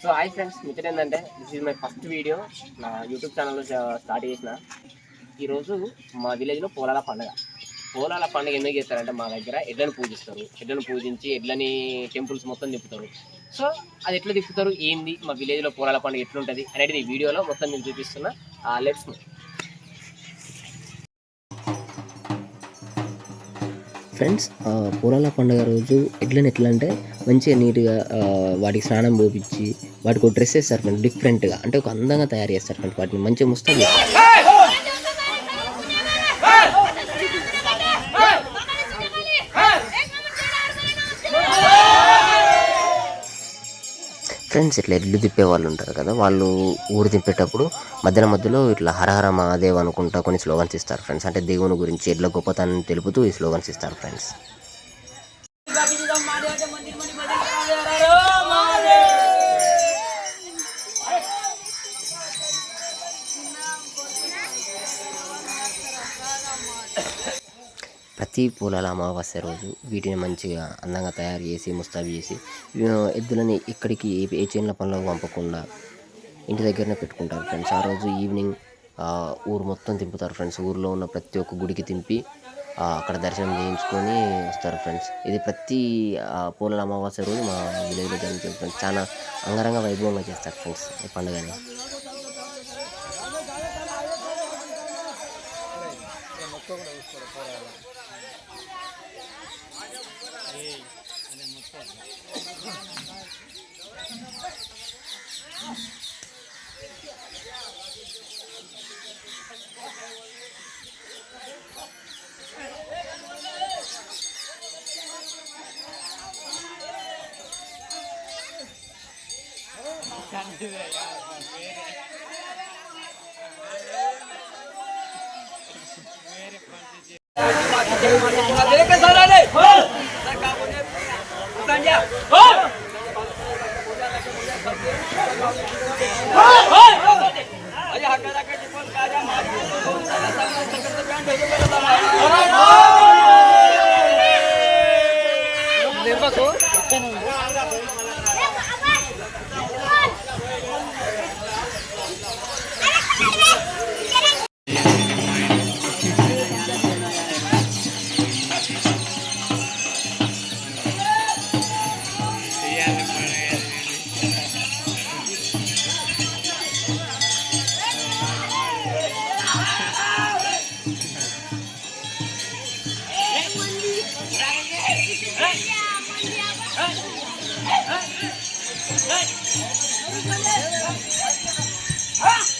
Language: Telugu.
సో హాయ్ ఫ్రెండ్స్, ముచ్చట ఏంటంటే this is my first video నా యూట్యూబ్ ఛానల్లో స్టార్ట్ చేసిన. ఈరోజు మా విలేజ్లో పోలాల పండుగ. పోలాల పండుగ ఎందుకు చేస్తారంటే మా దగ్గర ఎడ్లను పూజిస్తారు. ఎడ్లను పూజించి ఎడ్లని టెంపుల్స్ మొత్తం తిప్పుతారు. సో అది ఎట్లా తిప్పుతారు, ఏంది, మా విలేజ్లో పోలాల పండుగ ఎట్లుంటుంది అనేది ఈ వీడియోలో మొత్తం నేను చూపిస్తున్నా. లెట్స్ ఫ్రెండ్స్, పోలాల పండుగ రోజు ఎడ్లను ఎట్లా అంటే మంచిగా నీట్గా వాటికి స్నానం పోపించి వాటికి ఒక డ్రెస్ వేస్తారు ఫ్రెండ్స్, డిఫరెంట్గా అంటే ఒక అందంగా తయారు చేస్తారు ఫ్రెండ్స్. వాటిని మంచిగా ముస్తాబు ఫ్రెండ్స్. ఇట్లా ఎడ్లు తిప్పే వాళ్ళు ఉంటారు కదా, వాళ్ళు ఊరు తిప్పేటప్పుడు మధ్యలో ఇట్లా హరహర మహాదేవ్ అనుకుంటా కొన్ని స్లోగన్స్ ఇస్తారు ఫ్రెండ్స్. అంటే దేవుని గురించి ఎడ్ల గొప్పతనం తెలుపుతూ ఈ స్లోగన్స్ ఇస్తారు ఫ్రెండ్స్. ప్రతి పోలాల అమావాస్య రోజు వీటిని మంచిగా అందంగా తయారు చేసి ముస్తాబు చేసి ఎద్దులని ఇక్కడికి ఏ చేనుల పనులకు పంపకుండా ఇంటి దగ్గరనే పెట్టుకుంటారు ఫ్రెండ్స్. ఆ రోజు ఈవినింగ్ ఊరు మొత్తం తింపుతారు ఫ్రెండ్స్. ఊరిలో ఉన్న ప్రతి ఒక్క గుడికి తింపి అక్కడ దర్శనం చేయించుకొని వస్తారు ఫ్రెండ్స్. ఇది ప్రతి పోలాల అమావాస్య రోజు మా విలేజ్లో జరుగుతుంది ఫ్రెండ్స్. చాలా అంగరంగ వైభవంగా చేస్తారు ఫ్రెండ్స్ ఈ పండుగని. Hey!